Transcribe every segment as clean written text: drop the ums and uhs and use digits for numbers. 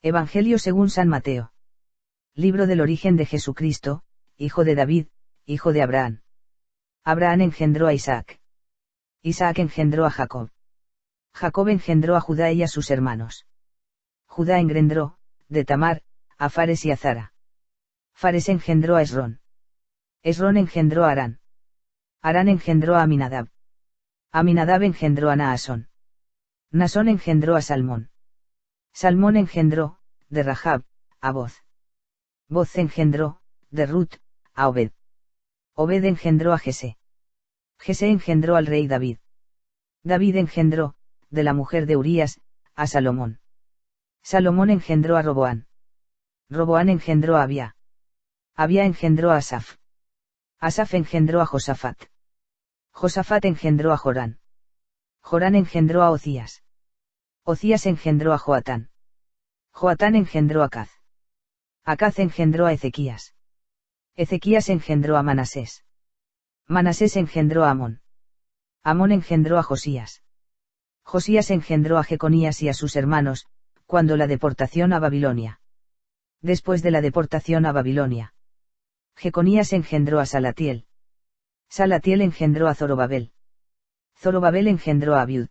Evangelio según San Mateo. Libro del origen de Jesucristo, hijo de David, hijo de Abraham. Abraham engendró a Isaac. Isaac engendró a Jacob. Jacob engendró a Judá y a sus hermanos. Judá engendró, de Tamar, a Fares y a Zara. Fares engendró a Esrón. Esrón engendró a Arán. Arán engendró a Aminadab. Aminadab engendró a Naasón. Naasón engendró a Salmón. Salmón engendró, de Rahab, a Boz. Boz engendró, de Rut, a Obed. Obed engendró a Jesé. Jesé engendró al rey David. David engendró, de la mujer de Urías, a Salomón. Salomón engendró a Roboán. Roboán engendró a Abía. Abía engendró a Asaf. Asaf engendró a Josafat. Josafat engendró a Jorán. Jorán engendró a Ocías. Ocías engendró a Joatán. Joatán engendró a Acaz. Acaz engendró a Ezequías. Ezequías engendró a Manasés. Manasés engendró a Amón. Amón engendró a Josías. Josías engendró a Jeconías y a sus hermanos, cuando la deportación a Babilonia. Después de la deportación a Babilonia, Jeconías engendró a Salatiel. Salatiel engendró a Zorobabel. Zorobabel engendró a Abiud.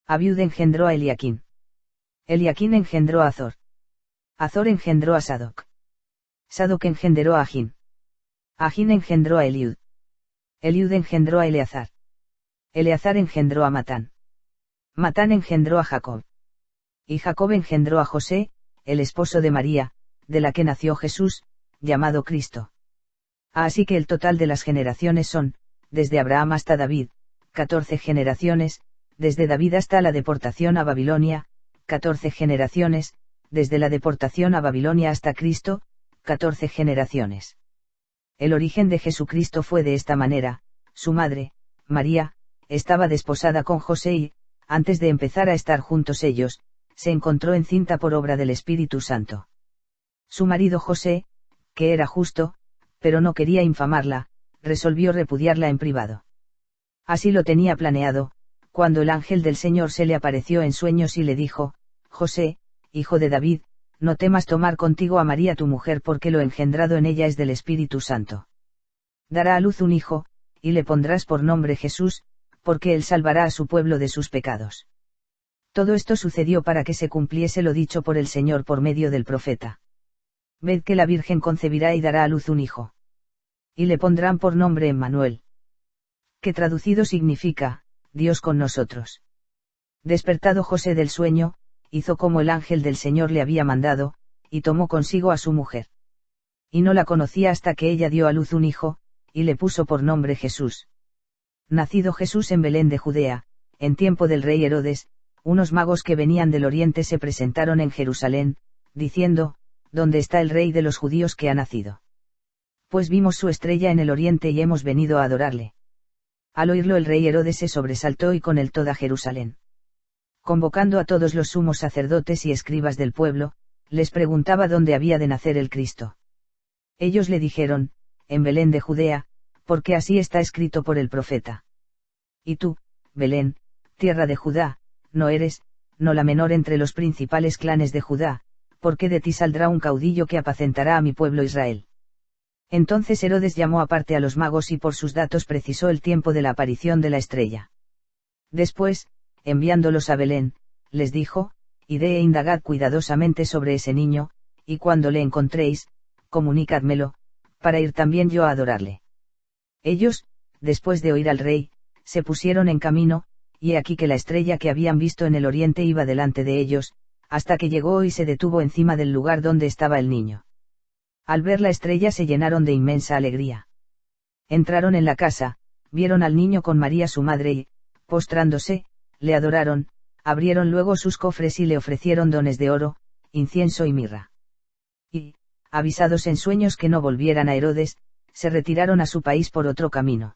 Abiud engendró a Eliaquín. Eliaquín engendró a Azor. Azor engendró a Sadoc. Sadoc engendró a Agín. Agín engendró a Eliud. Eliud engendró a Eleazar. Eleazar engendró a Matán. Matán engendró a Jacob. Y Jacob engendró a José, el esposo de María, de la que nació Jesús, llamado Cristo. Así que el total de las generaciones son, desde Abraham hasta David, 14 generaciones, desde David hasta la deportación a Babilonia, 14 generaciones, desde la deportación a Babilonia hasta Cristo, 14 generaciones. El origen de Jesucristo fue de esta manera: su madre, María, estaba desposada con José y, antes de empezar a estar juntos ellos, se encontró encinta por obra del Espíritu Santo. Su marido José, que era justo, pero no quería infamarla, resolvió repudiarla en privado. Así lo tenía planeado, cuando el ángel del Señor se le apareció en sueños y le dijo: José, hijo de David, no temas tomar contigo a María tu mujer, porque lo engendrado en ella es del Espíritu Santo. Dará a luz un hijo, y le pondrás por nombre Jesús, porque él salvará a su pueblo de sus pecados. Todo esto sucedió para que se cumpliese lo dicho por el Señor por medio del profeta. Ved que la Virgen concebirá y dará a luz un hijo. Y le pondrán por nombre Emmanuel. Que traducido significa, Dios con nosotros. Despertado José del sueño, hizo como el ángel del Señor le había mandado, y tomó consigo a su mujer. Y no la conocía hasta que ella dio a luz un hijo, y le puso por nombre Jesús. Nacido Jesús en Belén de Judea, en tiempo del rey Herodes, unos magos que venían del oriente se presentaron en Jerusalén, diciendo: ¿Dónde está el rey de los judíos que ha nacido? Pues vimos su estrella en el oriente y hemos venido a adorarle. Al oírlo el rey Herodes se sobresaltó y con él toda Jerusalén. Convocando a todos los sumos sacerdotes y escribas del pueblo, les preguntaba dónde había de nacer el Cristo. Ellos le dijeron: en Belén de Judea, porque así está escrito por el profeta. Y tú, Belén, tierra de Judá, no eres, no la menor entre los principales clanes de Judá, porque de ti saldrá un caudillo que apacentará a mi pueblo Israel. Entonces Herodes llamó aparte a los magos y por sus datos precisó el tiempo de la aparición de la estrella. Después, enviándolos a Belén, les dijo: id e indagad cuidadosamente sobre ese niño, y cuando le encontréis, comunicádmelo, para ir también yo a adorarle. Ellos, después de oír al rey, se pusieron en camino, y he aquí que la estrella que habían visto en el oriente iba delante de ellos, hasta que llegó y se detuvo encima del lugar donde estaba el niño. Al ver la estrella se llenaron de inmensa alegría. Entraron en la casa, vieron al niño con María su madre y, postrándose, le adoraron, abrieron luego sus cofres y le ofrecieron dones de oro, incienso y mirra. Y, avisados en sueños que no volvieran a Herodes, se retiraron a su país por otro camino.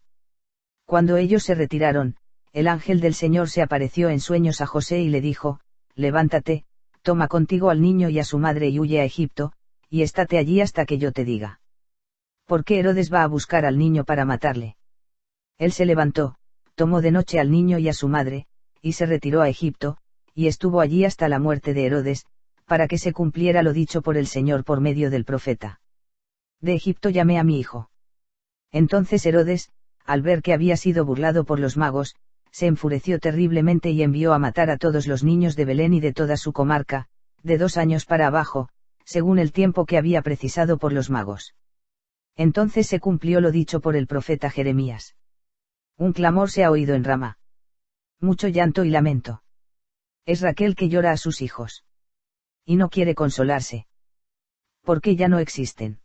Cuando ellos se retiraron, el ángel del Señor se apareció en sueños a José y le dijo: levántate, toma contigo al niño y a su madre y huye a Egipto, y estate allí hasta que yo te diga. Porque Herodes va a buscar al niño para matarle. Él se levantó, tomó de noche al niño y a su madre, y se retiró a Egipto, y estuvo allí hasta la muerte de Herodes, para que se cumpliera lo dicho por el Señor por medio del profeta. De Egipto llamé a mi hijo. Entonces Herodes, al ver que había sido burlado por los magos, se enfureció terriblemente y envió a matar a todos los niños de Belén y de toda su comarca, de 2 años para abajo, según el tiempo que había precisado por los magos. Entonces se cumplió lo dicho por el profeta Jeremías. Un clamor se ha oído en Ramá. Mucho llanto y lamento. Es Raquel que llora a sus hijos. Y no quiere consolarse. Porque ya no existen.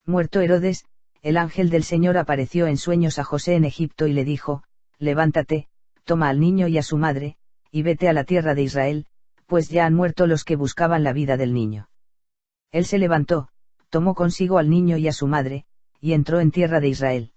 Muerto Herodes, el ángel del Señor apareció en sueños a José en Egipto y le dijo: levántate, toma al niño y a su madre, y vete a la tierra de Israel, pues ya han muerto los que buscaban la vida del niño. Él se levantó, tomó consigo al niño y a su madre, y entró en tierra de Israel.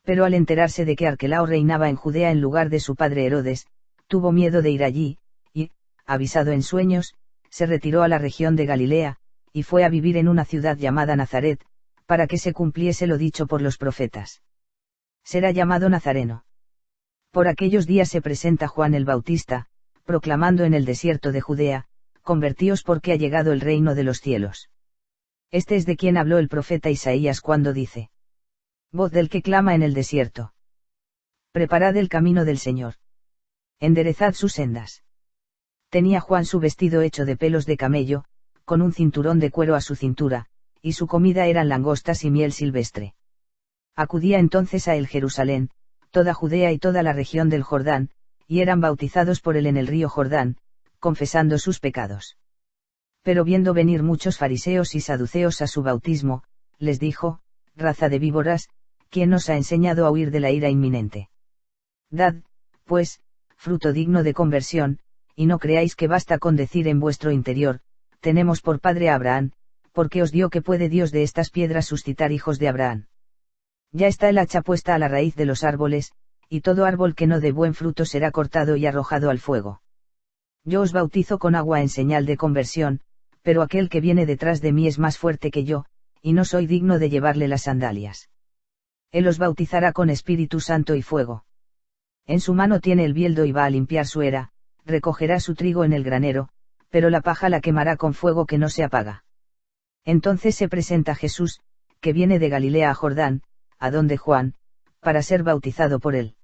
Pero al enterarse de que Arquelao reinaba en Judea en lugar de su padre Herodes, tuvo miedo de ir allí, y, avisado en sueños, se retiró a la región de Galilea, y fue a vivir en una ciudad llamada Nazaret, para que se cumpliese lo dicho por los profetas. Será llamado Nazareno. Por aquellos días se presenta Juan el Bautista, proclamando en el desierto de Judea: convertíos porque ha llegado el reino de los cielos. Este es de quien habló el profeta Isaías cuando dice: voz del que clama en el desierto. Preparad el camino del Señor. Enderezad sus sendas. Tenía Juan su vestido hecho de pelos de camello, con un cinturón de cuero a su cintura, y su comida eran langostas y miel silvestre. Acudía entonces a él Jerusalén, toda Judea y toda la región del Jordán, y eran bautizados por él en el río Jordán, confesando sus pecados. Pero viendo venir muchos fariseos y saduceos a su bautismo, les dijo: raza de víboras, ¿quién os ha enseñado a huir de la ira inminente? Dad, pues, fruto digno de conversión, y no creáis que basta con decir en vuestro interior: tenemos por padre a Abraham, porque os dio que puede Dios de estas piedras suscitar hijos de Abraham. Ya está el hacha puesta a la raíz de los árboles, y todo árbol que no dé buen fruto será cortado y arrojado al fuego. Yo os bautizo con agua en señal de conversión, pero aquel que viene detrás de mí es más fuerte que yo, y no soy digno de llevarle las sandalias. Él os bautizará con Espíritu Santo y fuego. En su mano tiene el bieldo y va a limpiar su era, recogerá su trigo en el granero, pero la paja la quemará con fuego que no se apaga. Entonces se presenta Jesús, que viene de Galilea a Jordán, a donde Juan, para ser bautizado por él.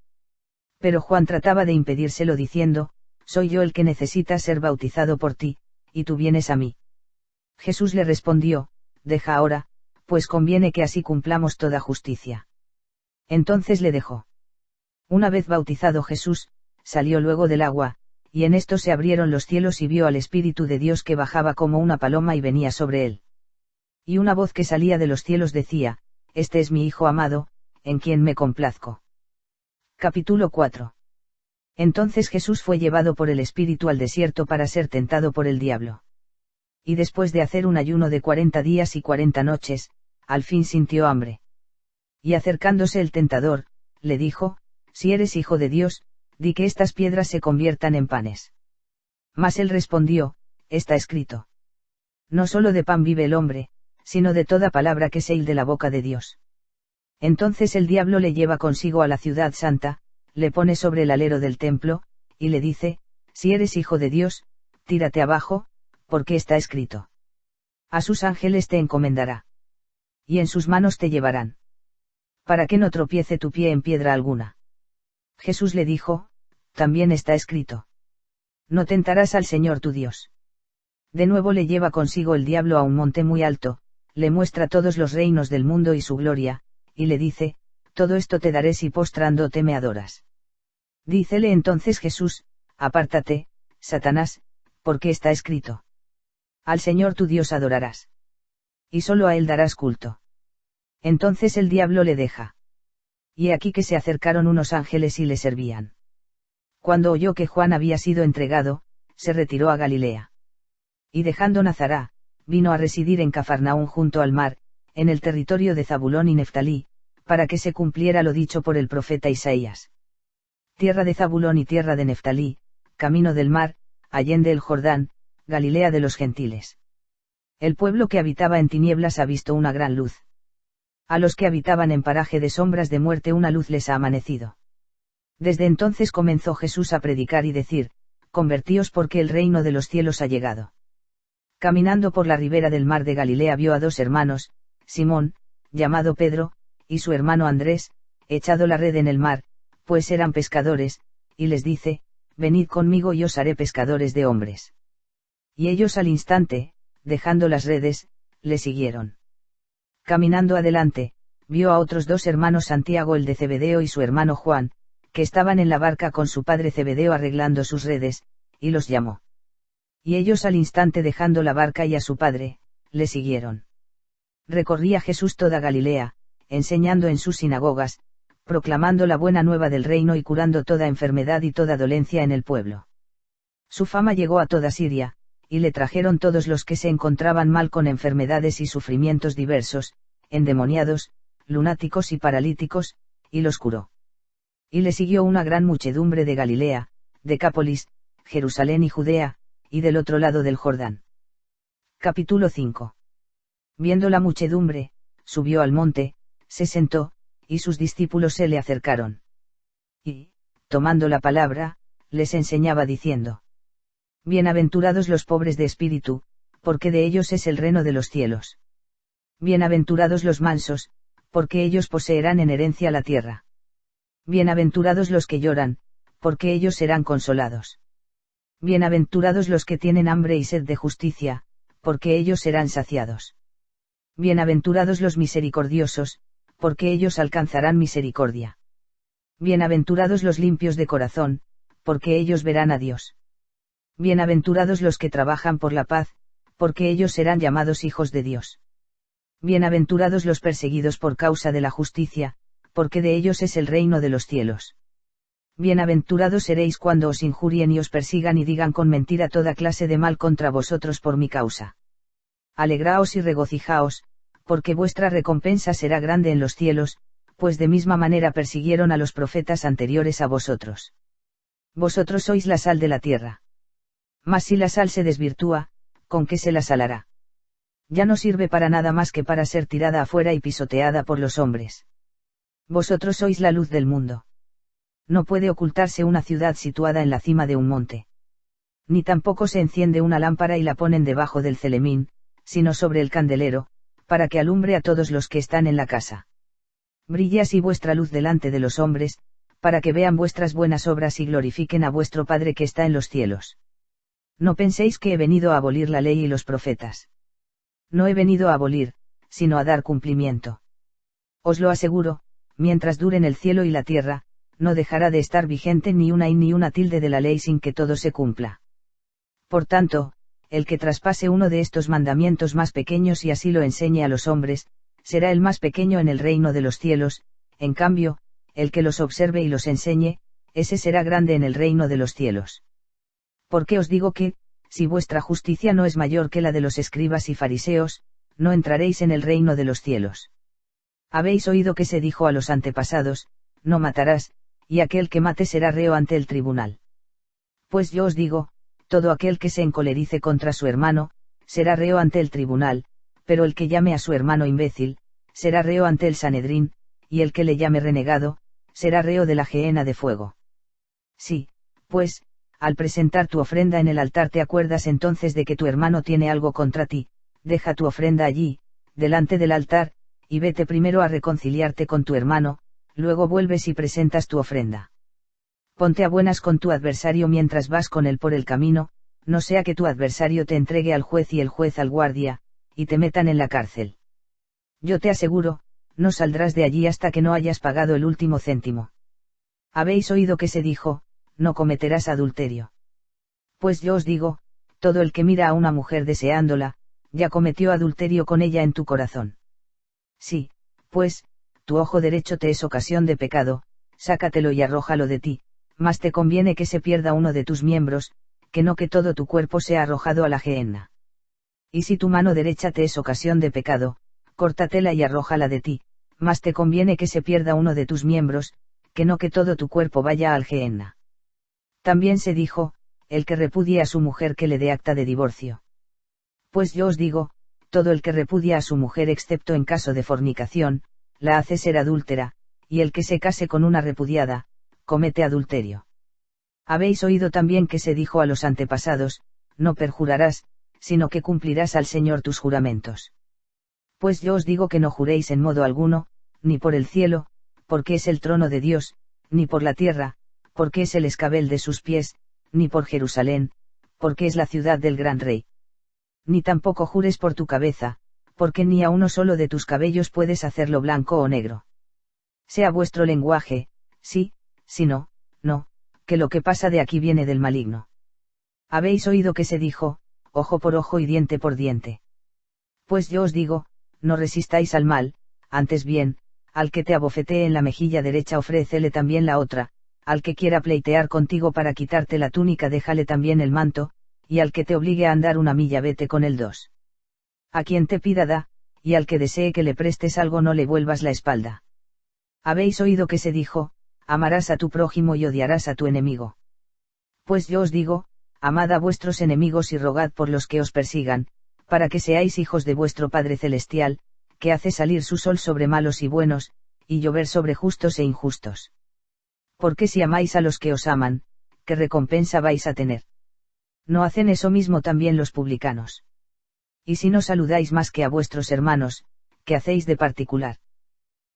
Pero Juan trataba de impedírselo diciendo: soy yo el que necesita ser bautizado por ti, y tú vienes a mí. Jesús le respondió: deja ahora, pues conviene que así cumplamos toda justicia. Entonces le dejó. Una vez bautizado Jesús, salió luego del agua, y en esto se abrieron los cielos y vio al Espíritu de Dios que bajaba como una paloma y venía sobre él. Y una voz que salía de los cielos decía: este es mi Hijo amado, en quien me complazco. Capítulo 4. Entonces Jesús fue llevado por el Espíritu al desierto para ser tentado por el diablo. Y después de hacer un ayuno de 40 días y 40 noches, al fin sintió hambre. Y acercándose el tentador, le dijo: si eres hijo de Dios, di que estas piedras se conviertan en panes. Mas él respondió: está escrito. No solo de pan vive el hombre, sino de toda palabra que sale de la boca de Dios. Entonces el diablo le lleva consigo a la ciudad santa, le pone sobre el alero del templo, y le dice: si eres hijo de Dios, tírate abajo, porque está escrito. A sus ángeles te encomendará. Y en sus manos te llevarán. Para que no tropiece tu pie en piedra alguna. Jesús le dijo: también está escrito. No tentarás al Señor tu Dios. De nuevo le lleva consigo el diablo a un monte muy alto, le muestra todos los reinos del mundo y su gloria, y le dice: todo esto te daré si postrándote me adoras. Dícele entonces Jesús: apártate, Satanás, porque está escrito. Al Señor tu Dios adorarás. Y solo a él darás culto. Entonces el diablo le deja. Y aquí que se acercaron unos ángeles y le servían. Cuando oyó que Juan había sido entregado, se retiró a Galilea. Y dejando Nazará, vino a residir en Cafarnaún junto al mar, en el territorio de Zabulón y Neftalí, para que se cumpliera lo dicho por el profeta Isaías. Tierra de Zabulón y tierra de Neftalí, camino del mar, allende el Jordán, Galilea de los gentiles. El pueblo que habitaba en tinieblas ha visto una gran luz. A los que habitaban en paraje de sombras de muerte una luz les ha amanecido. Desde entonces comenzó Jesús a predicar y decir: convertíos porque el reino de los cielos ha llegado. Caminando por la ribera del mar de Galilea vio a dos hermanos, Simón, llamado Pedro, y su hermano Andrés, echado la red en el mar, pues eran pescadores, y les dice, venid conmigo y os haré pescadores de hombres. Y ellos al instante, dejando las redes, le siguieron. Caminando adelante, vio a otros dos hermanos Santiago el de Zebedeo y su hermano Juan, que estaban en la barca con su padre Zebedeo arreglando sus redes, y los llamó. Y ellos al instante dejando la barca y a su padre, le siguieron. Recorría Jesús toda Galilea, enseñando en sus sinagogas, proclamando la buena nueva del reino y curando toda enfermedad y toda dolencia en el pueblo. Su fama llegó a toda Siria, y le trajeron todos los que se encontraban mal con enfermedades y sufrimientos diversos, endemoniados, lunáticos y paralíticos, y los curó. Y le siguió una gran muchedumbre de Galilea, Decápolis, Jerusalén y Judea, y del otro lado del Jordán. Capítulo 5. Viendo la muchedumbre, subió al monte, se sentó, y sus discípulos se le acercaron. Y, tomando la palabra, les enseñaba diciendo: Bienaventurados los pobres de espíritu, porque de ellos es el reino de los cielos. Bienaventurados los mansos, porque ellos poseerán en herencia la tierra. Bienaventurados los que lloran, porque ellos serán consolados. Bienaventurados los que tienen hambre y sed de justicia, porque ellos serán saciados. Bienaventurados los misericordiosos, porque ellos alcanzarán misericordia. Bienaventurados los limpios de corazón, porque ellos verán a Dios. Bienaventurados los que trabajan por la paz, porque ellos serán llamados hijos de Dios. Bienaventurados los perseguidos por causa de la justicia, porque de ellos es el reino de los cielos. Bienaventurados seréis cuando os injurien y os persigan y digan con mentira toda clase de mal contra vosotros por mi causa. Alegraos y regocijaos, porque vuestra recompensa será grande en los cielos, pues de misma manera persiguieron a los profetas anteriores a vosotros. Vosotros sois la sal de la tierra. Mas si la sal se desvirtúa, ¿con qué se la salará? Ya no sirve para nada más que para ser tirada afuera y pisoteada por los hombres. Vosotros sois la luz del mundo. No puede ocultarse una ciudad situada en la cima de un monte. Ni tampoco se enciende una lámpara y la ponen debajo del celemín, sino sobre el candelero, para que alumbre a todos los que están en la casa. Brille así vuestra luz delante de los hombres, para que vean vuestras buenas obras y glorifiquen a vuestro Padre que está en los cielos. No penséis que he venido a abolir la ley y los profetas. No he venido a abolir, sino a dar cumplimiento. Os lo aseguro, mientras duren el cielo y la tierra, no dejará de estar vigente ni una y ni una tilde de la ley sin que todo se cumpla. Por tanto, el que traspase uno de estos mandamientos más pequeños y así lo enseñe a los hombres, será el más pequeño en el reino de los cielos, en cambio, el que los observe y los enseñe, ese será grande en el reino de los cielos. Porque os digo que, si vuestra justicia no es mayor que la de los escribas y fariseos, no entraréis en el reino de los cielos. Habéis oído que se dijo a los antepasados, no matarás, y aquel que mate será reo ante el tribunal. Pues yo os digo, todo aquel que se encolerice contra su hermano, será reo ante el tribunal, pero el que llame a su hermano imbécil, será reo ante el Sanedrín, y el que le llame renegado, será reo de la gehenna de fuego. Sí, pues, al presentar tu ofrenda en el altar te acuerdas entonces de que tu hermano tiene algo contra ti, deja tu ofrenda allí, delante del altar, y vete primero a reconciliarte con tu hermano, luego vuelves y presentas tu ofrenda. Ponte a buenas con tu adversario mientras vas con él por el camino, no sea que tu adversario te entregue al juez y el juez al guardia, y te metan en la cárcel. Yo te aseguro, no saldrás de allí hasta que no hayas pagado el último céntimo. Habéis oído que se dijo, no cometerás adulterio. Pues yo os digo, todo el que mira a una mujer deseándola, ya cometió adulterio con ella en tu corazón. Sí, pues, tu ojo derecho te es ocasión de pecado, sácatelo y arrójalo de ti, mas te conviene que se pierda uno de tus miembros, que no que todo tu cuerpo sea arrojado a la gehenna. Y si tu mano derecha te es ocasión de pecado, córtatela y arrójala de ti, mas te conviene que se pierda uno de tus miembros, que no que todo tu cuerpo vaya al gehenna. También se dijo, el que repudie a su mujer que le dé acta de divorcio. Pues yo os digo, todo el que repudia a su mujer excepto en caso de fornicación, la hace ser adúltera, y el que se case con una repudiada, comete adulterio. Habéis oído también que se dijo a los antepasados, no perjurarás, sino que cumplirás al Señor tus juramentos. Pues yo os digo que no juréis en modo alguno, ni por el cielo, porque es el trono de Dios, ni por la tierra, porque es el escabel de sus pies, ni por Jerusalén, porque es la ciudad del gran rey. Ni tampoco jures por tu cabeza, porque ni a uno solo de tus cabellos puedes hacerlo blanco o negro. Sea vuestro lenguaje, sí, si no, no, que lo que pasa de aquí viene del maligno. Habéis oído que se dijo, ojo por ojo y diente por diente. Pues yo os digo, no resistáis al mal, antes bien, al que te abofetee en la mejilla derecha ofrécele también la otra, al que quiera pleitear contigo para quitarte la túnica déjale también el manto, y al que te obligue a andar una milla vete con él 2. A quien te pida da, y al que desee que le prestes algo no le vuelvas la espalda. Habéis oído que se dijo, amarás a tu prójimo y odiarás a tu enemigo. Pues yo os digo, amad a vuestros enemigos y rogad por los que os persigan, para que seáis hijos de vuestro Padre Celestial, que hace salir su sol sobre malos y buenos, y llover sobre justos e injustos. Porque si amáis a los que os aman, ¿qué recompensa vais a tener? ¿No hacen eso mismo también los publicanos? Y si no saludáis más que a vuestros hermanos, ¿qué hacéis de particular?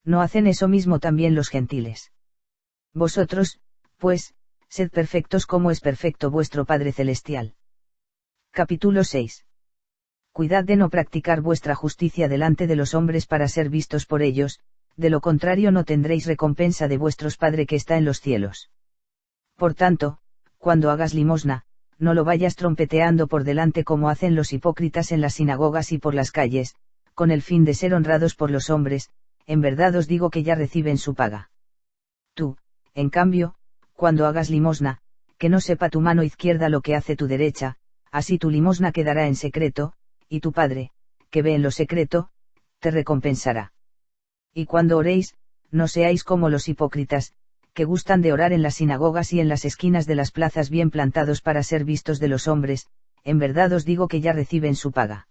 ¿No hacen eso mismo también los gentiles? Vosotros, pues, sed perfectos como es perfecto vuestro Padre Celestial. Capítulo 6. Cuidad de no practicar vuestra justicia delante de los hombres para ser vistos por ellos, de lo contrario no tendréis recompensa de vuestros Padre que está en los cielos. Por tanto, cuando hagas limosna, no lo vayas trompeteando por delante como hacen los hipócritas en las sinagogas y por las calles, con el fin de ser honrados por los hombres, en verdad os digo que ya reciben su paga. Tú, en cambio, cuando hagas limosna, que no sepa tu mano izquierda lo que hace tu derecha, así tu limosna quedará en secreto, y tu Padre, que ve en lo secreto, te recompensará. Y cuando oréis, no seáis como los hipócritas, que gustan de orar en las sinagogas y en las esquinas de las plazas bien plantados para ser vistos de los hombres, en verdad os digo que ya reciben su paga.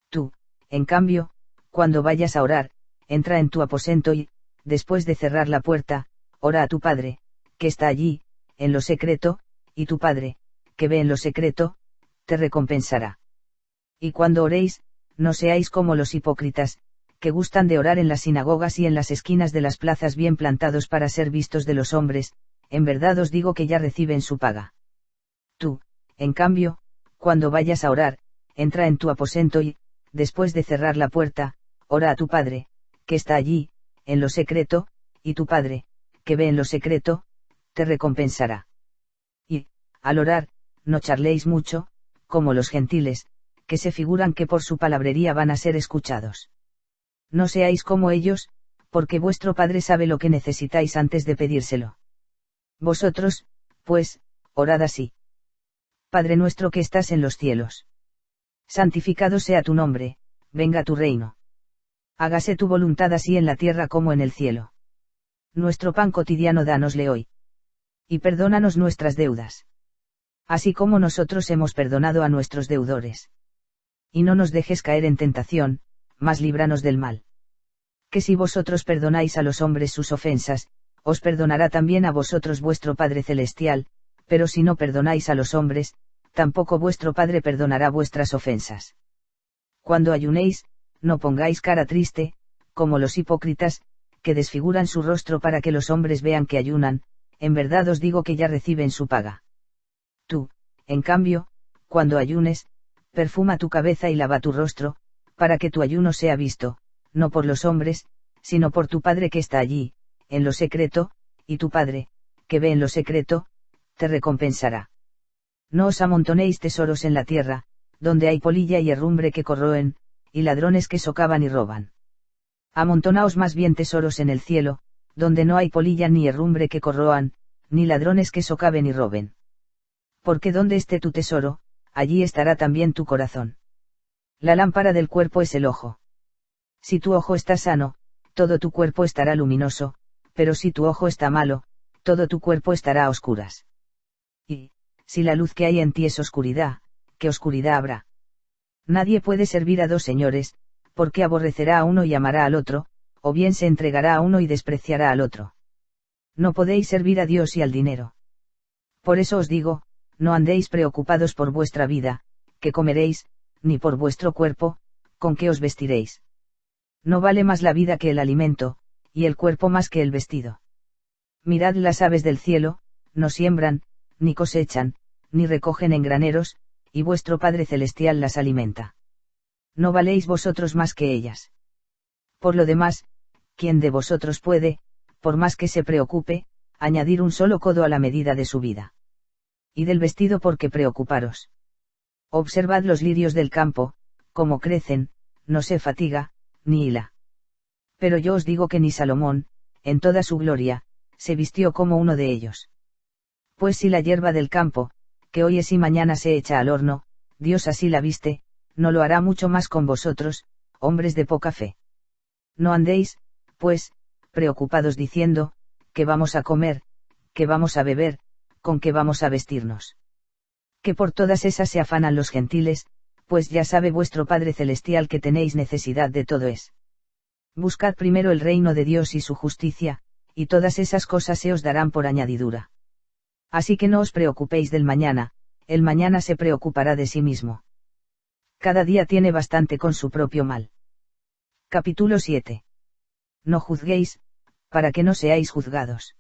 Tú, en cambio, cuando vayas a orar, entra en tu aposento y, después de cerrar la puerta, ora a tu Padre, que está allí, en lo secreto, y tu Padre, que ve en lo secreto, te recompensará. Y cuando oréis, no seáis como los hipócritas, que gustan de orar en las sinagogas y en las esquinas de las plazas bien plantados para ser vistos de los hombres, en verdad os digo que ya reciben su paga. Tú, en cambio, cuando vayas a orar, entra en tu aposento y, después de cerrar la puerta, ora a tu Padre, que está allí, en lo secreto, y tu Padre, que ve en lo secreto, te recompensará. Y, al orar, no charléis mucho, como los gentiles, que se figuran que por su palabrería van a ser escuchados. No seáis como ellos, porque vuestro Padre sabe lo que necesitáis antes de pedírselo. Vosotros, pues, orad así. Padre nuestro que estás en los cielos. Santificado sea tu nombre, venga tu reino. Hágase tu voluntad así en la tierra como en el cielo. Nuestro pan cotidiano dánosle hoy. Y perdónanos nuestras deudas. Así como nosotros hemos perdonado a nuestros deudores. Y no nos dejes caer en tentación, mas líbranos del mal. Que si vosotros perdonáis a los hombres sus ofensas, os perdonará también a vosotros vuestro Padre Celestial, pero si no perdonáis a los hombres, tampoco vuestro Padre perdonará vuestras ofensas. Cuando ayunéis, no pongáis cara triste, como los hipócritas, que desfiguran su rostro para que los hombres vean que ayunan, en verdad os digo que ya reciben su paga. Tú, en cambio, cuando ayunes, perfuma tu cabeza y lava tu rostro, para que tu ayuno sea visto, no por los hombres, sino por tu Padre que está allí, en lo secreto, y tu Padre, que ve en lo secreto, te recompensará. No os amontonéis tesoros en la tierra, donde hay polilla y herrumbre que corroen, y ladrones que socavan y roban. Amontonaos más bien tesoros en el cielo, donde no hay polilla ni herrumbre que corroan, ni ladrones que socaven y roben. Porque donde esté tu tesoro, allí estará también tu corazón. La lámpara del cuerpo es el ojo. Si tu ojo está sano, todo tu cuerpo estará luminoso, pero si tu ojo está malo, todo tu cuerpo estará a oscuras. Y, si la luz que hay en ti es oscuridad, ¿qué oscuridad habrá? Nadie puede servir a dos señores, porque aborrecerá a uno y amará al otro, o bien se entregará a uno y despreciará al otro. No podéis servir a Dios y al dinero. Por eso os digo, no andéis preocupados por vuestra vida, qué comeréis, ni por vuestro cuerpo, con qué os vestiréis. No vale más la vida que el alimento, y el cuerpo más que el vestido. Mirad las aves del cielo, no siembran, ni cosechan, ni recogen en graneros, y vuestro Padre Celestial las alimenta. ¿No valéis vosotros más que ellas? Por lo demás, ¿quién de vosotros puede, por más que se preocupe, añadir un solo codo a la medida de su vida? Y del vestido, ¿por qué preocuparos? Observad los lirios del campo, cómo crecen, no se fatiga, ni hila. Pero yo os digo que ni Salomón, en toda su gloria, se vistió como uno de ellos. Pues si la hierba del campo, que hoy es y mañana se echa al horno, Dios así la viste, no lo hará mucho más con vosotros, hombres de poca fe. No andéis, pues, preocupados diciendo, ¿qué vamos a comer? ¿Qué vamos a beber? ¿Con qué vamos a vestirnos? Que por todas esas se afanan los gentiles, pues ya sabe vuestro Padre Celestial que tenéis necesidad de todo es. Buscad primero el reino de Dios y su justicia, y todas esas cosas se os darán por añadidura. Así que no os preocupéis del mañana, el mañana se preocupará de sí mismo. Cada día tiene bastante con su propio mal. Capítulo 7. No juzguéis, para que no seáis juzgados.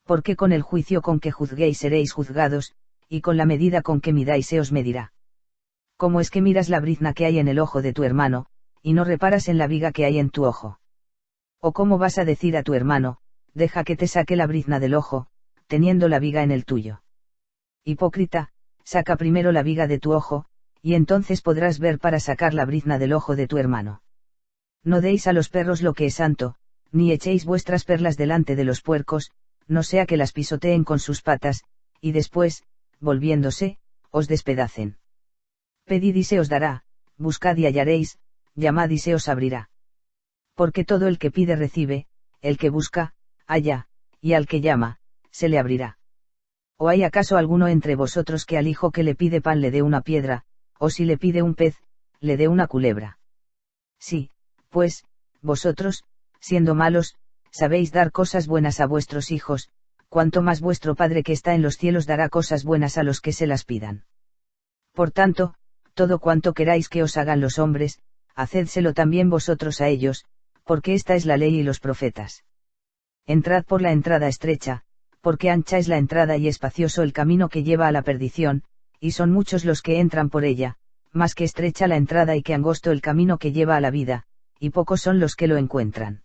Porque con el juicio con que juzguéis seréis juzgados, y con la medida con que midáis se os medirá. ¿Cómo es que miras la brizna que hay en el ojo de tu hermano, y no reparas en la viga que hay en tu ojo? ¿O cómo vas a decir a tu hermano, deja que te saque la brizna del ojo, teniendo la viga en el tuyo? Hipócrita, saca primero la viga de tu ojo, y entonces podrás ver para sacar la brizna del ojo de tu hermano. No deis a los perros lo que es santo, ni echéis vuestras perlas delante de los puercos, no sea que las pisoteen con sus patas, y después, volviéndose, os despedacen. Pedid y se os dará, buscad y hallaréis, llamad y se os abrirá. Porque todo el que pide recibe, el que busca, halla, y al que llama, se le abrirá. ¿O hay acaso alguno entre vosotros que al hijo que le pide pan le dé una piedra, o si le pide un pez, le dé una culebra? Sí, pues, vosotros, siendo malos, sabéis dar cosas buenas a vuestros hijos, cuanto más vuestro Padre que está en los cielos dará cosas buenas a los que se las pidan. Por tanto, todo cuanto queráis que os hagan los hombres, hacédselo también vosotros a ellos, porque esta es la ley y los profetas. Entrad por la entrada estrecha, porque ancha es la entrada y espacioso el camino que lleva a la perdición, y son muchos los que entran por ella, más que estrecha la entrada y que angosto el camino que lleva a la vida, y pocos son los que lo encuentran.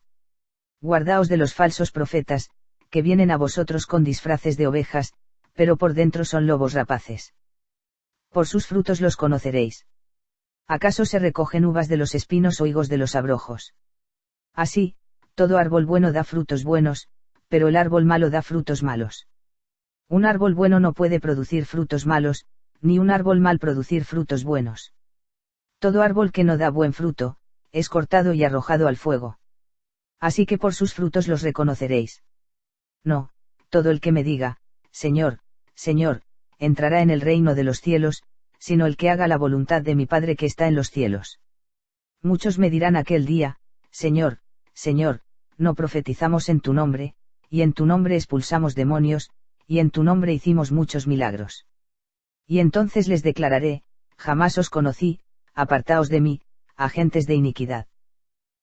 Guardaos de los falsos profetas, que vienen a vosotros con disfraces de ovejas, pero por dentro son lobos rapaces. Por sus frutos los conoceréis. ¿Acaso se recogen uvas de los espinos o higos de los abrojos? Así, todo árbol bueno da frutos buenos, pero el árbol malo da frutos malos. Un árbol bueno no puede producir frutos malos, ni un árbol mal producir frutos buenos. Todo árbol que no da buen fruto, es cortado y arrojado al fuego. Así que por sus frutos los reconoceréis. No, todo el que me diga, Señor, Señor, entrará en el reino de los cielos, sino el que haga la voluntad de mi Padre que está en los cielos. Muchos me dirán aquel día, Señor, Señor, no profetizamos en tu nombre, y en tu nombre expulsamos demonios, y en tu nombre hicimos muchos milagros. Y entonces les declararé, jamás os conocí, apartaos de mí, agentes de iniquidad.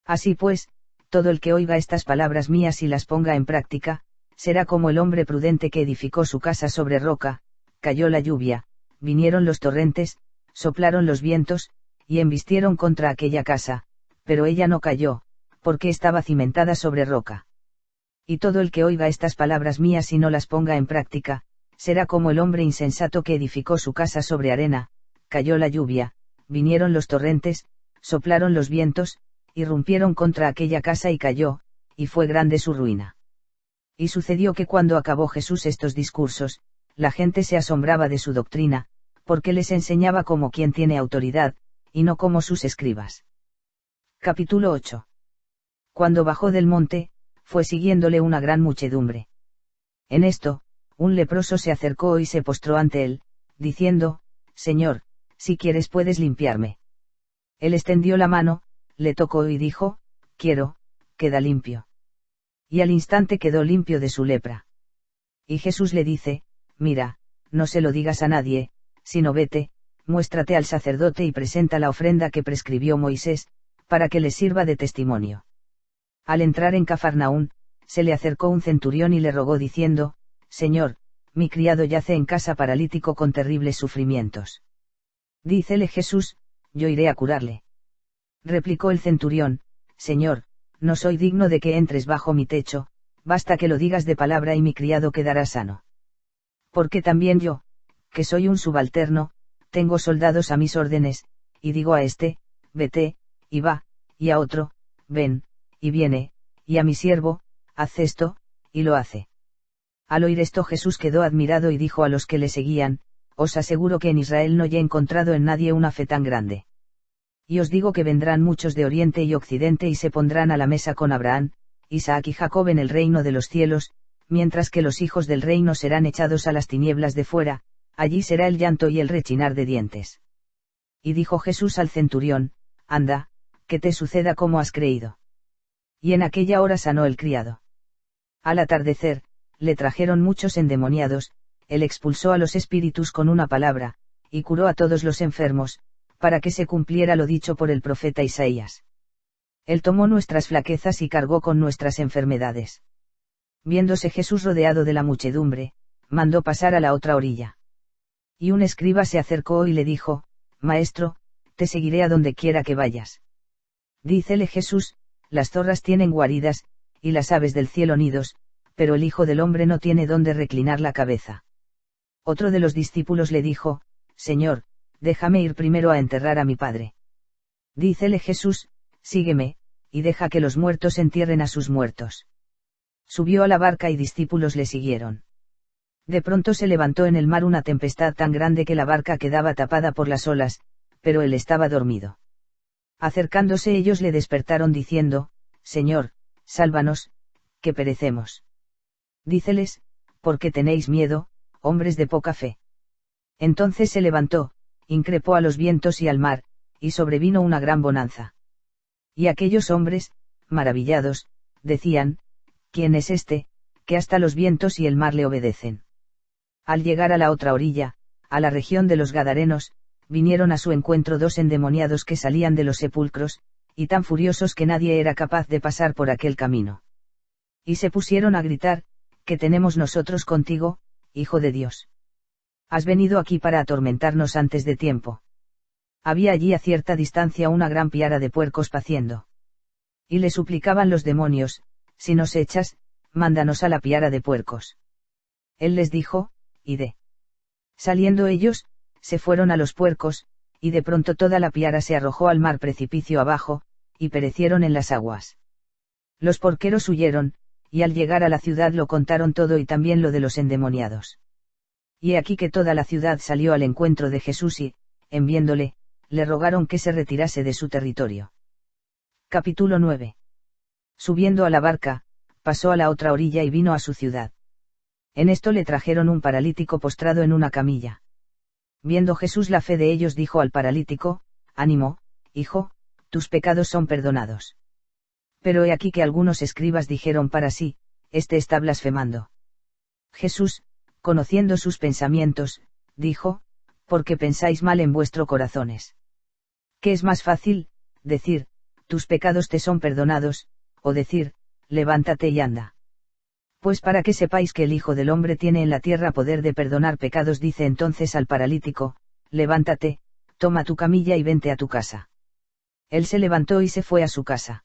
Así pues, todo el que oiga estas palabras mías y las ponga en práctica, será como el hombre prudente que edificó su casa sobre roca, cayó la lluvia, vinieron los torrentes, soplaron los vientos, y embistieron contra aquella casa, pero ella no cayó, porque estaba cimentada sobre roca. Y todo el que oiga estas palabras mías y no las ponga en práctica, será como el hombre insensato que edificó su casa sobre arena, cayó la lluvia, vinieron los torrentes, soplaron los vientos, irrumpieron contra aquella casa y cayó, y fue grande su ruina. Y sucedió que cuando acabó Jesús estos discursos, la gente se asombraba de su doctrina, porque les enseñaba como quien tiene autoridad, y no como sus escribas. Capítulo 8. Cuando bajó del monte, fue siguiéndole una gran muchedumbre. En esto, un leproso se acercó y se postró ante él, diciendo, Señor, si quieres puedes limpiarme. Él extendió la mano, le tocó y dijo, quiero, queda limpio. Y al instante quedó limpio de su lepra. Y Jesús le dice, mira, no se lo digas a nadie, sino vete, muéstrate al sacerdote y presenta la ofrenda que prescribió Moisés, para que les sirva de testimonio. Al entrar en Cafarnaún, se le acercó un centurión y le rogó diciendo, Señor, mi criado yace en casa paralítico con terribles sufrimientos. Dícele Jesús, yo iré a curarle. Replicó el centurión, Señor, no soy digno de que entres bajo mi techo, basta que lo digas de palabra y mi criado quedará sano. Porque también yo, que soy un subalterno, tengo soldados a mis órdenes, y digo a este, vete, y va, y a otro, ven, y viene, y a mi siervo, haz esto, y lo hace. Al oír esto Jesús quedó admirado y dijo a los que le seguían, os aseguro que en Israel no he encontrado en nadie una fe tan grande. Y os digo que vendrán muchos de oriente y occidente y se pondrán a la mesa con Abraham, Isaac y Jacob en el reino de los cielos, mientras que los hijos del reino serán echados a las tinieblas de fuera, allí será el llanto y el rechinar de dientes. Y dijo Jesús al centurión, anda, que te suceda como has creído. Y en aquella hora sanó el criado. Al atardecer, le trajeron muchos endemoniados, él expulsó a los espíritus con una palabra, y curó a todos los enfermos, para que se cumpliera lo dicho por el profeta Isaías. Él tomó nuestras flaquezas y cargó con nuestras enfermedades. Viéndose Jesús rodeado de la muchedumbre, mandó pasar a la otra orilla. Y un escriba se acercó y le dijo, Maestro, te seguiré a donde quiera que vayas. Dícele Jesús, las zorras tienen guaridas, y las aves del cielo nidos, pero el Hijo del Hombre no tiene dónde reclinar la cabeza. Otro de los discípulos le dijo, Señor, déjame ir primero a enterrar a mi padre. Dícele Jesús, sígueme, y deja que los muertos entierren a sus muertos. Subió a la barca y discípulos le siguieron. De pronto se levantó en el mar una tempestad tan grande que la barca quedaba tapada por las olas, pero él estaba dormido. Acercándose ellos le despertaron diciendo, Señor, sálvanos, que perecemos. Díceles, ¿por qué tenéis miedo, hombres de poca fe? Entonces se levantó, increpó a los vientos y al mar, y sobrevino una gran bonanza. Y aquellos hombres, maravillados, decían, ¿quién es este, que hasta los vientos y el mar le obedecen? Al llegar a la otra orilla, a la región de los Gadarenos, vinieron a su encuentro dos endemoniados que salían de los sepulcros, y tan furiosos que nadie era capaz de pasar por aquel camino. Y se pusieron a gritar, ¿qué tenemos nosotros contigo, Hijo de Dios? Has venido aquí para atormentarnos antes de tiempo. Había allí a cierta distancia una gran piara de puercos paciendo. Y le suplicaban los demonios, si nos echas, mándanos a la piara de puercos. Él les dijo, id. Saliendo ellos, se fueron a los puercos, y de pronto toda la piara se arrojó al mar precipicio abajo, y perecieron en las aguas. Los porqueros huyeron, y al llegar a la ciudad lo contaron todo y también lo de los endemoniados. Y he aquí que toda la ciudad salió al encuentro de Jesús y, en viéndole, le rogaron que se retirase de su territorio. Capítulo 9. Subiendo a la barca, pasó a la otra orilla y vino a su ciudad. En esto le trajeron un paralítico postrado en una camilla. Viendo Jesús la fe de ellos dijo al paralítico, ánimo, hijo, tus pecados son perdonados. Pero he aquí que algunos escribas dijeron para sí, este está blasfemando. Jesús, conociendo sus pensamientos, dijo, ¿por qué pensáis mal en vuestros corazones? ¿Qué es más fácil, decir, tus pecados te son perdonados, o decir, levántate y anda? Pues para que sepáis que el Hijo del Hombre tiene en la tierra poder de perdonar pecados, dice entonces al paralítico, levántate, toma tu camilla y vente a tu casa. Él se levantó y se fue a su casa.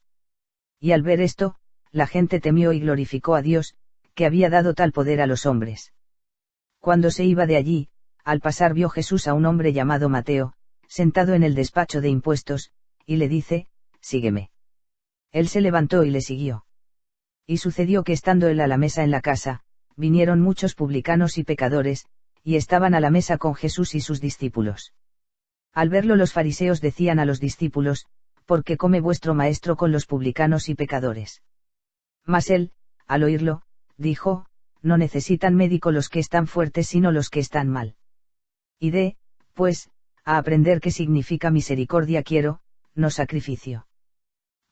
Y al ver esto, la gente temió y glorificó a Dios, que había dado tal poder a los hombres. Cuando se iba de allí, al pasar vio Jesús a un hombre llamado Mateo, sentado en el despacho de impuestos, y le dice, sígueme. Él se levantó y le siguió. Y sucedió que estando él a la mesa en la casa, vinieron muchos publicanos y pecadores, y estaban a la mesa con Jesús y sus discípulos. Al verlo los fariseos decían a los discípulos, ¿por qué come vuestro maestro con los publicanos y pecadores? Mas él, al oírlo, dijo, no necesitan médico los que están fuertes sino los que están mal. Id, pues, a aprender qué significa misericordia quiero, no sacrificio.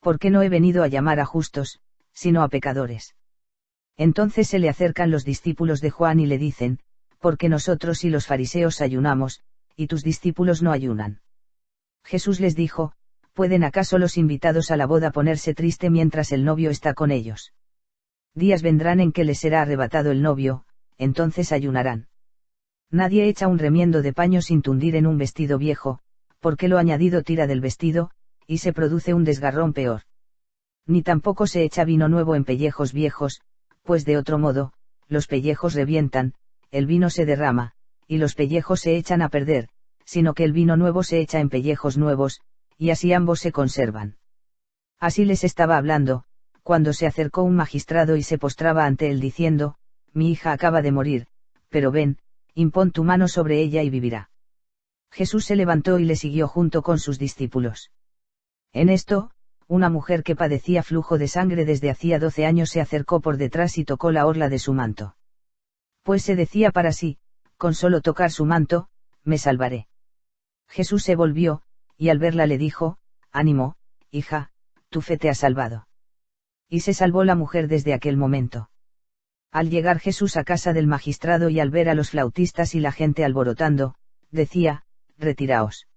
Porque no he venido a llamar a justos, sino a pecadores. Entonces se le acercan los discípulos de Juan y le dicen, porque nosotros y los fariseos ayunamos, y tus discípulos no ayunan. Jesús les dijo, ¿pueden acaso los invitados a la boda ponerse triste mientras el novio está con ellos? Días vendrán en que les será arrebatado el novio, entonces ayunarán. Nadie echa un remiendo de paño sin tundir en un vestido viejo, porque lo añadido tira del vestido, y se produce un desgarrón peor. Ni tampoco se echa vino nuevo en pellejos viejos, pues de otro modo, los pellejos revientan, el vino se derrama, y los pellejos se echan a perder, sino que el vino nuevo se echa en pellejos nuevos, y así ambos se conservan. Así les estaba hablando, cuando se acercó un magistrado y se postraba ante él diciendo, mi hija acaba de morir, pero ven, impón tu mano sobre ella y vivirá. Jesús se levantó y le siguió junto con sus discípulos. En esto, una mujer que padecía flujo de sangre desde hacía 12 años se acercó por detrás y tocó la orla de su manto. Pues se decía para sí, con solo tocar su manto, me salvaré. Jesús se volvió, y al verla le dijo, ánimo, hija, tu fe te ha salvado. Y se salvó la mujer desde aquel momento. Al llegar Jesús a casa del magistrado y al ver a los flautistas y la gente alborotando, decía, retiraos.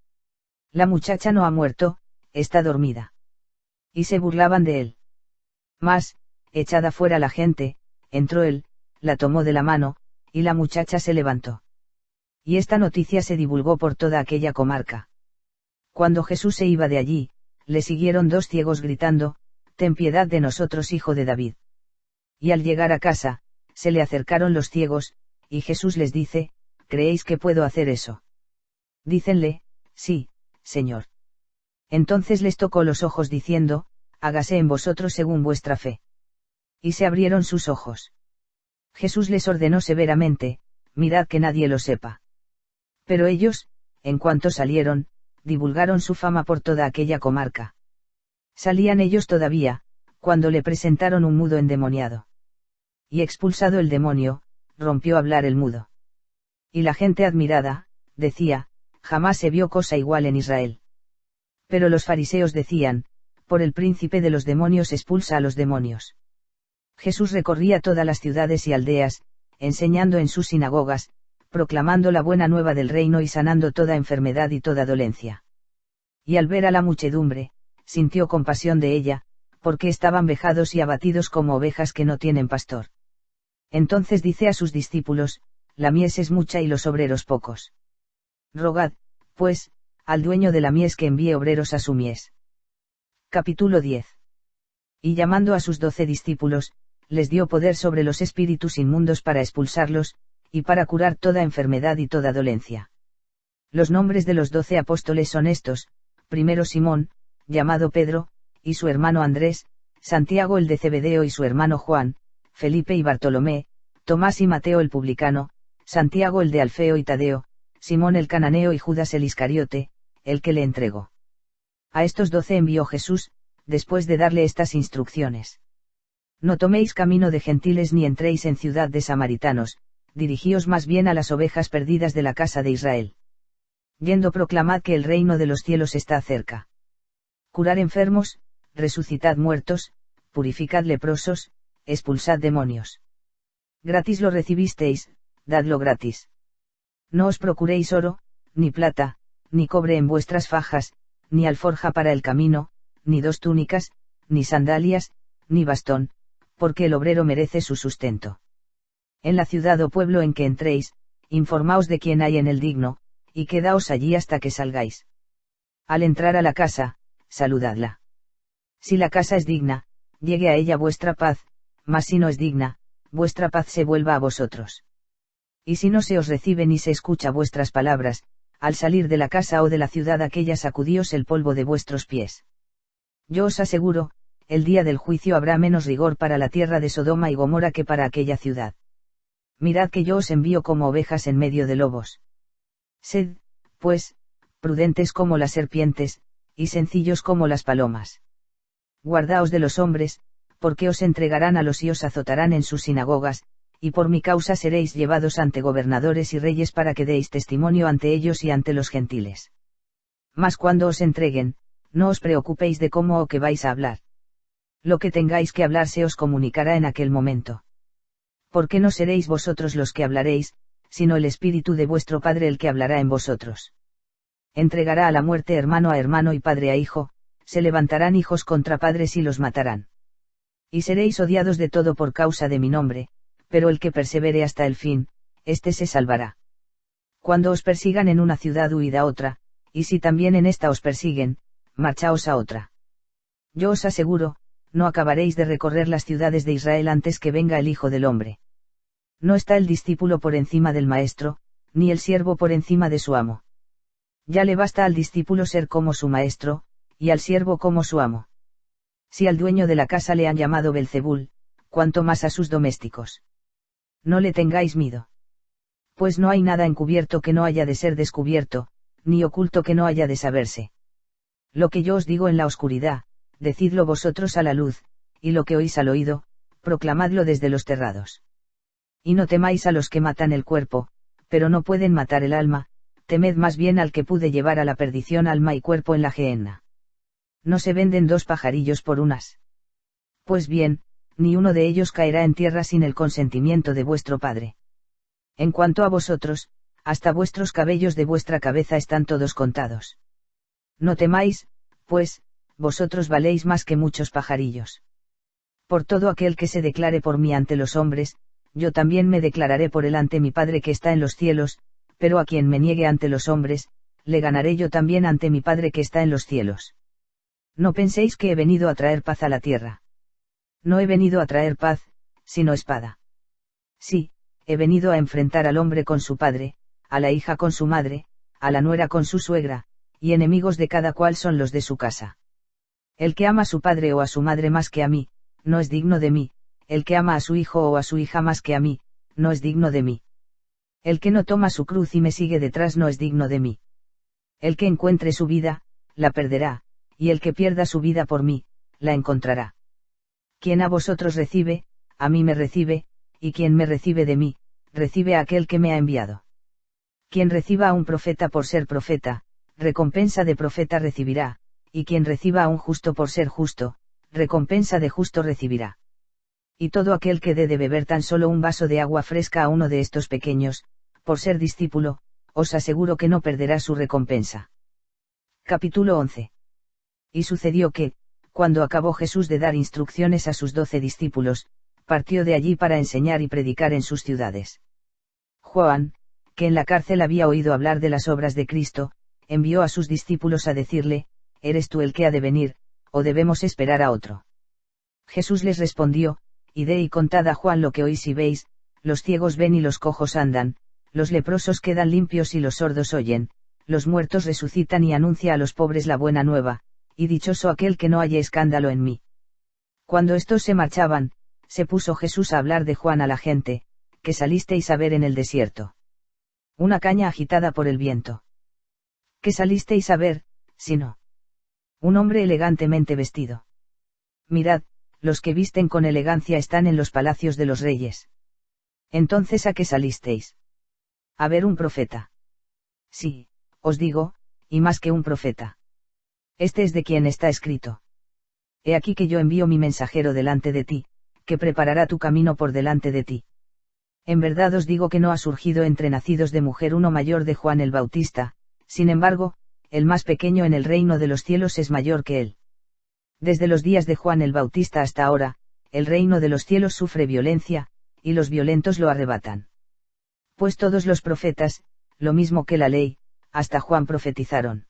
La muchacha no ha muerto, está dormida. Y se burlaban de él. Mas, echada fuera la gente, entró él, la tomó de la mano, y la muchacha se levantó. Y esta noticia se divulgó por toda aquella comarca. Cuando Jesús se iba de allí, le siguieron 2 ciegos gritando, ten piedad de nosotros, hijo de David. Y al llegar a casa, se le acercaron los ciegos, y Jesús les dice, ¿creéis que puedo hacer eso? Dícenle, sí, Señor. Entonces les tocó los ojos diciendo, hágase en vosotros según vuestra fe. Y se abrieron sus ojos. Jesús les ordenó severamente, mirad que nadie lo sepa. Pero ellos, en cuanto salieron, divulgaron su fama por toda aquella comarca. Salían ellos todavía, cuando le presentaron un mudo endemoniado. Y expulsado el demonio, rompió a hablar el mudo. Y la gente admirada, decía, jamás se vio cosa igual en Israel. Pero los fariseos decían, por el príncipe de los demonios expulsa a los demonios. Jesús recorría todas las ciudades y aldeas, enseñando en sus sinagogas, proclamando la buena nueva del reino y sanando toda enfermedad y toda dolencia. Y al ver a la muchedumbre, sintió compasión de ella, porque estaban vejados y abatidos como ovejas que no tienen pastor. Entonces dice a sus discípulos, la mies es mucha y los obreros pocos. Rogad, pues, al dueño de la mies que envíe obreros a su mies. Capítulo 10. Y llamando a sus 12 discípulos, les dio poder sobre los espíritus inmundos para expulsarlos, y para curar toda enfermedad y toda dolencia. Los nombres de los 12 apóstoles son estos: primero Simón, llamado Pedro, y su hermano Andrés, Santiago el de Zebedeo y su hermano Juan, Felipe y Bartolomé, Tomás y Mateo el publicano, Santiago el de Alfeo y Tadeo, Simón el cananeo y Judas el Iscariote, el que le entregó. A estos 12 envió Jesús, después de darle estas instrucciones. No toméis camino de gentiles ni entréis en ciudad de samaritanos, dirigíos más bien a las ovejas perdidas de la casa de Israel. Yendo proclamad que el reino de los cielos está cerca. Curar enfermos, resucitad muertos, purificad leprosos, expulsad demonios. Gratis lo recibisteis, dadlo gratis. No os procuréis oro, ni plata, ni cobre en vuestras fajas, ni alforja para el camino, ni 2 túnicas, ni sandalias, ni bastón, porque el obrero merece su sustento. En la ciudad o pueblo en que entréis, informaos de quién hay en el digno, y quedaos allí hasta que salgáis. Al entrar a la casa, saludadla. Si la casa es digna, llegue a ella vuestra paz, mas si no es digna, vuestra paz se vuelva a vosotros. Y si no se os recibe ni se escucha vuestras palabras, al salir de la casa o de la ciudad aquella sacudíos el polvo de vuestros pies. Yo os aseguro, el día del juicio habrá menos rigor para la tierra de Sodoma y Gomorra que para aquella ciudad. Mirad que yo os envío como ovejas en medio de lobos. Sed, pues, prudentes como las serpientes, y sencillos como las palomas. Guardaos de los hombres, porque os entregarán a los y os azotarán en sus sinagogas, y por mi causa seréis llevados ante gobernadores y reyes para que deis testimonio ante ellos y ante los gentiles. Mas cuando os entreguen, no os preocupéis de cómo o qué vais a hablar. Lo que tengáis que hablar se os comunicará en aquel momento. Porque no seréis vosotros los que hablaréis, sino el Espíritu de vuestro Padre el que hablará en vosotros. Entregará a la muerte hermano a hermano y padre a hijo, se levantarán hijos contra padres y los matarán. Y seréis odiados de todo por causa de mi nombre, pero el que persevere hasta el fin, éste se salvará. Cuando os persigan en una ciudad huid a otra, y si también en esta os persiguen, marchaos a otra. Yo os aseguro, no acabaréis de recorrer las ciudades de Israel antes que venga el Hijo del Hombre. No está el discípulo por encima del maestro, ni el siervo por encima de su amo. Ya le basta al discípulo ser como su maestro, y al siervo como su amo. Si al dueño de la casa le han llamado Belzebul, cuanto más a sus domésticos. No le tengáis miedo. Pues no hay nada encubierto que no haya de ser descubierto, ni oculto que no haya de saberse. Lo que yo os digo en la oscuridad, decidlo vosotros a la luz, y lo que oís al oído, proclamadlo desde los terrados. Y no temáis a los que matan el cuerpo, pero no pueden matar el alma, temed más bien al que pude llevar a la perdición alma y cuerpo en la gehenna. No se venden dos pajarillos por unas. Pues bien, ni uno de ellos caerá en tierra sin el consentimiento de vuestro Padre. En cuanto a vosotros, hasta vuestros cabellos de vuestra cabeza están todos contados. No temáis, pues, vosotros valéis más que muchos pajarillos. Por todo aquel que se declare por mí ante los hombres, yo también me declararé por él ante mi Padre que está en los cielos, pero a quien me niegue ante los hombres, le ganaré yo también ante mi Padre que está en los cielos. No penséis que he venido a traer paz a la tierra. No he venido a traer paz, sino espada. Sí, he venido a enfrentar al hombre con su padre, a la hija con su madre, a la nuera con su suegra, y enemigos de cada cual son los de su casa. El que ama a su padre o a su madre más que a mí, no es digno de mí, el que ama a su hijo o a su hija más que a mí, no es digno de mí. El que no toma su cruz y me sigue detrás no es digno de mí. El que encuentre su vida, la perderá, y el que pierda su vida por mí, la encontrará. Quien a vosotros recibe, a mí me recibe, y quien me recibe de mí, recibe a aquel que me ha enviado. Quien reciba a un profeta por ser profeta, recompensa de profeta recibirá, y quien reciba a un justo por ser justo, recompensa de justo recibirá. Y todo aquel que dé de beber tan solo un vaso de agua fresca a uno de estos pequeños, por ser discípulo, os aseguro que no perderá su recompensa. Capítulo 11. Y sucedió que, cuando acabó Jesús de dar instrucciones a sus 12 discípulos, partió de allí para enseñar y predicar en sus ciudades. Juan, que en la cárcel había oído hablar de las obras de Cristo, envió a sus discípulos a decirle, ¿eres tú el que ha de venir, o debemos esperar a otro? Jesús les respondió, id y contad a Juan lo que oís y veis, los ciegos ven y los cojos andan, los leprosos quedan limpios y los sordos oyen, los muertos resucitan y anuncia a los pobres la buena nueva, y dichoso aquel que no halle escándalo en mí. Cuando estos se marchaban, se puso Jesús a hablar de Juan a la gente, que salisteis a ver en el desierto. Una caña agitada por el viento. ¿Qué salisteis a ver, sino? Un hombre elegantemente vestido. Mirad, los que visten con elegancia están en los palacios de los reyes. Entonces, ¿a qué salisteis? A ver un profeta. Sí, os digo, y más que un profeta. Este es de quien está escrito. He aquí que yo envío mi mensajero delante de ti, que preparará tu camino por delante de ti. En verdad os digo que no ha surgido entre nacidos de mujer uno mayor de Juan el Bautista, sin embargo, el más pequeño en el reino de los cielos es mayor que él. Desde los días de Juan el Bautista hasta ahora, el reino de los cielos sufre violencia, y los violentos lo arrebatan. Pues todos los profetas, lo mismo que la ley, hasta Juan profetizaron.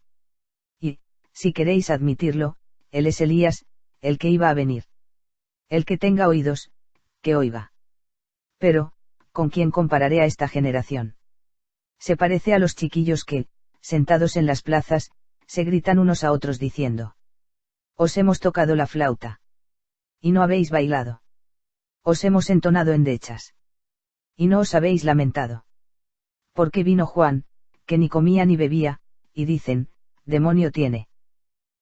Y, si queréis admitirlo, él es Elías, el que iba a venir. El que tenga oídos, que oiga. Pero, ¿con quién compararé a esta generación? Se parece a los chiquillos que, sentados en las plazas, se gritan unos a otros diciendo: os hemos tocado la flauta. Y no habéis bailado. Os hemos entonado endechas. Y no os habéis lamentado. Porque vino Juan, que ni comía ni bebía, y dicen, demonio tiene.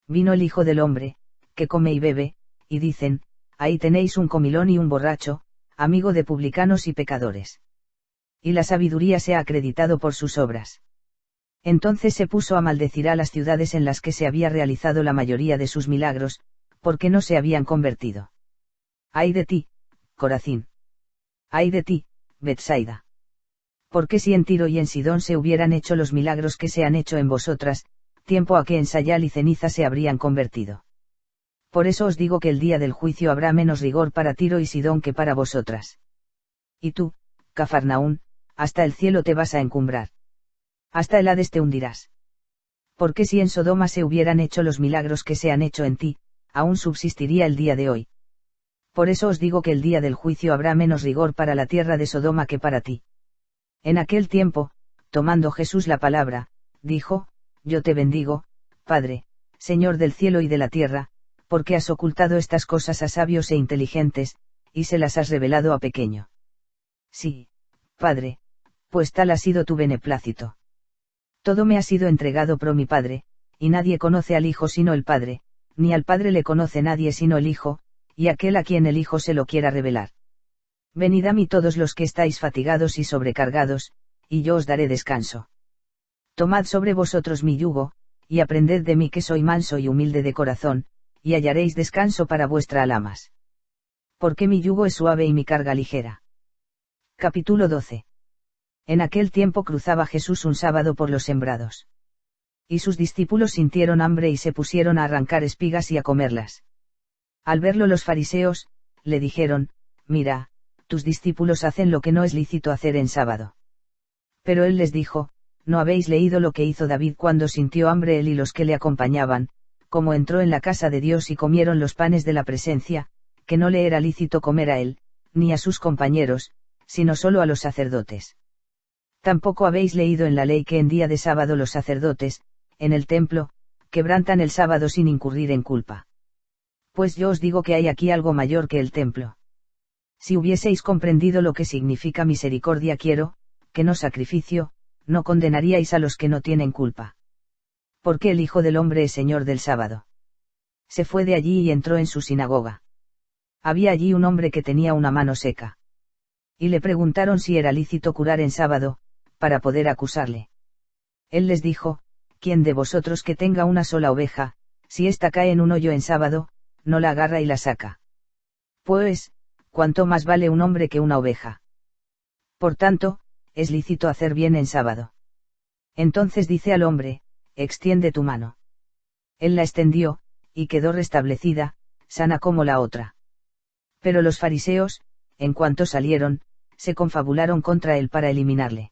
Vino el Hijo del Hombre, que come y bebe, y dicen, ahí tenéis un comilón y un borracho, amigo de publicanos y pecadores. Y la sabiduría se ha acreditado por sus obras. Entonces se puso a maldecir a las ciudades en las que se había realizado la mayoría de sus milagros, porque no se habían convertido. ¡Ay de ti, Corazín! ¡Ay de ti, Betsaida! Porque si en Tiro y en Sidón se hubieran hecho los milagros que se han hecho en vosotras, tiempo a que en sayal y ceniza se habrían convertido. Por eso os digo que el día del juicio habrá menos rigor para Tiro y Sidón que para vosotras. Y tú, Cafarnaún, hasta el cielo te vas a encumbrar. Hasta el Hades te hundirás. Porque si en Sodoma se hubieran hecho los milagros que se han hecho en ti, aún subsistiría el día de hoy. Por eso os digo que el día del juicio habrá menos rigor para la tierra de Sodoma que para ti. En aquel tiempo, tomando Jesús la palabra, dijo: Yo te bendigo, Padre, Señor del cielo y de la tierra, porque has ocultado estas cosas a sabios e inteligentes, y se las has revelado a pequeño. Sí, Padre, pues tal ha sido tu beneplácito. Todo me ha sido entregado por mi Padre, y nadie conoce al Hijo sino el Padre, ni al Padre le conoce nadie sino el Hijo, y aquel a quien el Hijo se lo quiera revelar. Venid a mí todos los que estáis fatigados y sobrecargados, y yo os daré descanso. Tomad sobre vosotros mi yugo, y aprended de mí que soy manso y humilde de corazón, y hallaréis descanso para vuestras almas. Porque mi yugo es suave y mi carga ligera. Capítulo 12. En aquel tiempo cruzaba Jesús un sábado por los sembrados. Y sus discípulos sintieron hambre y se pusieron a arrancar espigas y a comerlas. Al verlo los fariseos, le dijeron: Mira, tus discípulos hacen lo que no es lícito hacer en sábado. Pero él les dijo: ¿No habéis leído lo que hizo David cuando sintió hambre él y los que le acompañaban, como entró en la casa de Dios y comieron los panes de la presencia, que no le era lícito comer a él, ni a sus compañeros, sino solo a los sacerdotes? Tampoco habéis leído en la ley que en día de sábado los sacerdotes, en el templo, quebrantan el sábado sin incurrir en culpa. Pues yo os digo que hay aquí algo mayor que el templo. Si hubieseis comprendido lo que significa misericordia quiero, que no sacrificio, no condenaríais a los que no tienen culpa. Porque el Hijo del Hombre es Señor del sábado. Se fue de allí y entró en su sinagoga. Había allí un hombre que tenía una mano seca. Y le preguntaron si era lícito curar en sábado, para poder acusarle. Él les dijo: ¿Quién de vosotros que tenga una sola oveja, si ésta cae en un hoyo en sábado, no la agarra y la saca? Pues, ¿cuánto más vale un hombre que una oveja? Por tanto, es lícito hacer bien en sábado. Entonces dice al hombre: extiende tu mano. Él la extendió, y quedó restablecida, sana como la otra. Pero los fariseos, en cuanto salieron, se confabularon contra él para eliminarle.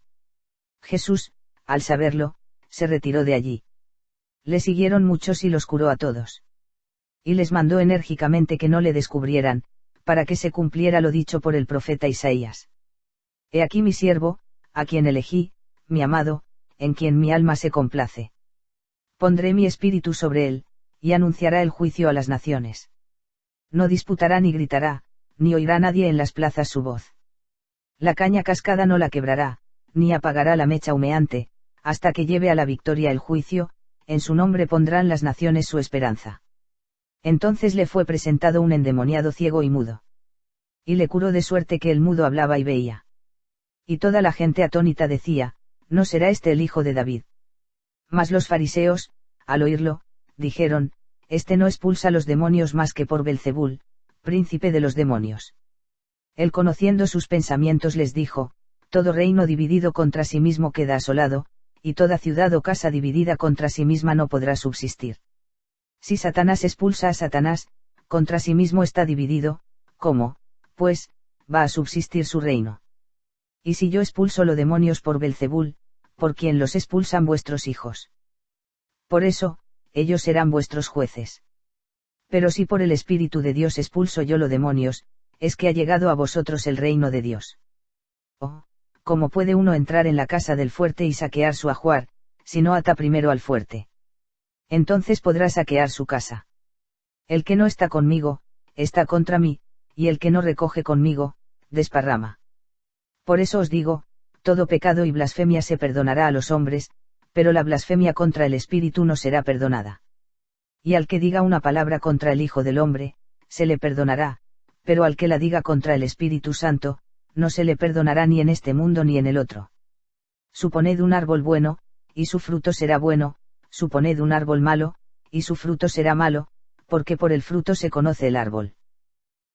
Jesús, al saberlo, se retiró de allí. Le siguieron muchos y los curó a todos. Y les mandó enérgicamente que no le descubrieran, para que se cumpliera lo dicho por el profeta Isaías. He aquí mi siervo, a quien elegí, mi amado, en quien mi alma se complace. Pondré mi espíritu sobre él, y anunciará el juicio a las naciones. No disputará ni gritará, ni oirá nadie en las plazas su voz. La caña cascada no la quebrará, ni apagará la mecha humeante, hasta que lleve a la victoria el juicio, en su nombre pondrán las naciones su esperanza. Entonces le fue presentado un endemoniado ciego y mudo. Y le curó de suerte que el mudo hablaba y veía. Y toda la gente atónita decía: ¿No será este el hijo de David? Mas los fariseos, al oírlo, dijeron: Este no expulsa los demonios más que por Belzebul, príncipe de los demonios. Él, conociendo sus pensamientos, les dijo: Todo reino dividido contra sí mismo queda asolado, y toda ciudad o casa dividida contra sí misma no podrá subsistir. Si Satanás expulsa a Satanás, contra sí mismo está dividido, ¿cómo, pues, va a subsistir su reino? Y si yo expulso los demonios por Belzebul, ¿por quién los expulsan vuestros hijos? Por eso, ellos serán vuestros jueces. Pero si por el Espíritu de Dios expulso yo los demonios, es que ha llegado a vosotros el reino de Dios. Oh, ¿cómo puede uno entrar en la casa del fuerte y saquear su ajuar, si no ata primero al fuerte? Entonces podrá saquear su casa. El que no está conmigo, está contra mí, y el que no recoge conmigo, desparrama. Por eso os digo, todo pecado y blasfemia se perdonará a los hombres, pero la blasfemia contra el Espíritu no será perdonada. Y al que diga una palabra contra el Hijo del Hombre, se le perdonará, pero al que la diga contra el Espíritu Santo, no se le perdonará ni en este mundo ni en el otro. Suponed un árbol bueno, y su fruto será bueno; suponed un árbol malo, y su fruto será malo, porque por el fruto se conoce el árbol.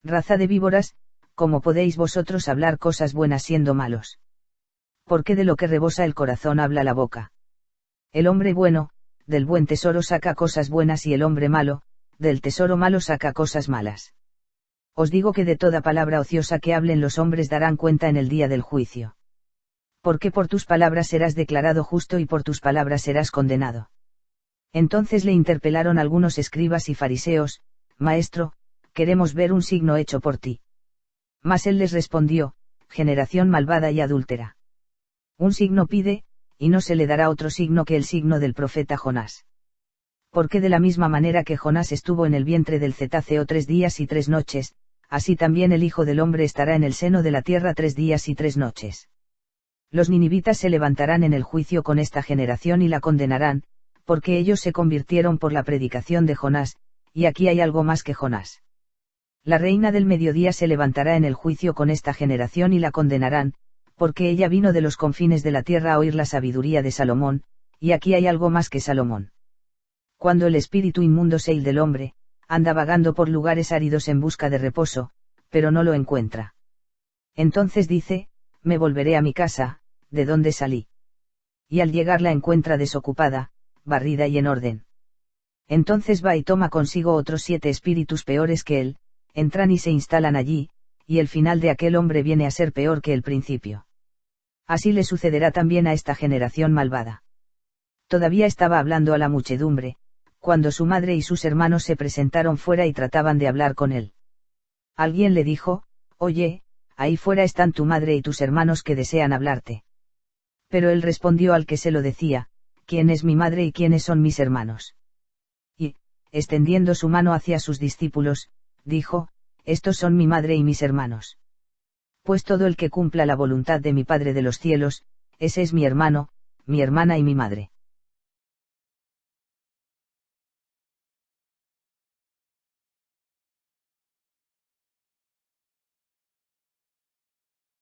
Raza de víboras, ¿cómo podéis vosotros hablar cosas buenas siendo malos? Porque de lo que rebosa el corazón habla la boca. El hombre bueno, del buen tesoro saca cosas buenas, y el hombre malo, del tesoro malo saca cosas malas. Os digo que de toda palabra ociosa que hablen los hombres darán cuenta en el día del juicio. Porque por tus palabras serás declarado justo y por tus palabras serás condenado. Entonces le interpelaron algunos escribas y fariseos: Maestro, queremos ver un signo hecho por ti. Mas él les respondió: generación malvada y adúltera. Un signo pide, y no se le dará otro signo que el signo del profeta Jonás. Porque de la misma manera que Jonás estuvo en el vientre del cetáceo 3 días y 3 noches, así también el Hijo del Hombre estará en el seno de la tierra 3 días y 3 noches. Los ninivitas se levantarán en el juicio con esta generación y la condenarán, porque ellos se convirtieron por la predicación de Jonás, y aquí hay algo más que Jonás. La reina del mediodía se levantará en el juicio con esta generación y la condenarán, porque ella vino de los confines de la tierra a oír la sabiduría de Salomón, y aquí hay algo más que Salomón. Cuando el espíritu inmundo seil del hombre, anda vagando por lugares áridos en busca de reposo, pero no lo encuentra. Entonces dice: me volveré a mi casa, de donde salí. Y al llegar la encuentra desocupada, barrida y en orden. Entonces va y toma consigo otros 7 espíritus peores que él, entran y se instalan allí, y el final de aquel hombre viene a ser peor que el principio. Así le sucederá también a esta generación malvada. Todavía estaba hablando a la muchedumbre, cuando su madre y sus hermanos se presentaron fuera y trataban de hablar con él. Alguien le dijo: oye, ahí fuera están tu madre y tus hermanos que desean hablarte. Pero él respondió al que se lo decía: ¿quién es mi madre y quiénes son mis hermanos? Y, extendiendo su mano hacia sus discípulos, dijo: estos son mi madre y mis hermanos. Pues todo el que cumpla la voluntad de mi Padre de los cielos, ese es mi hermano, mi hermana y mi madre.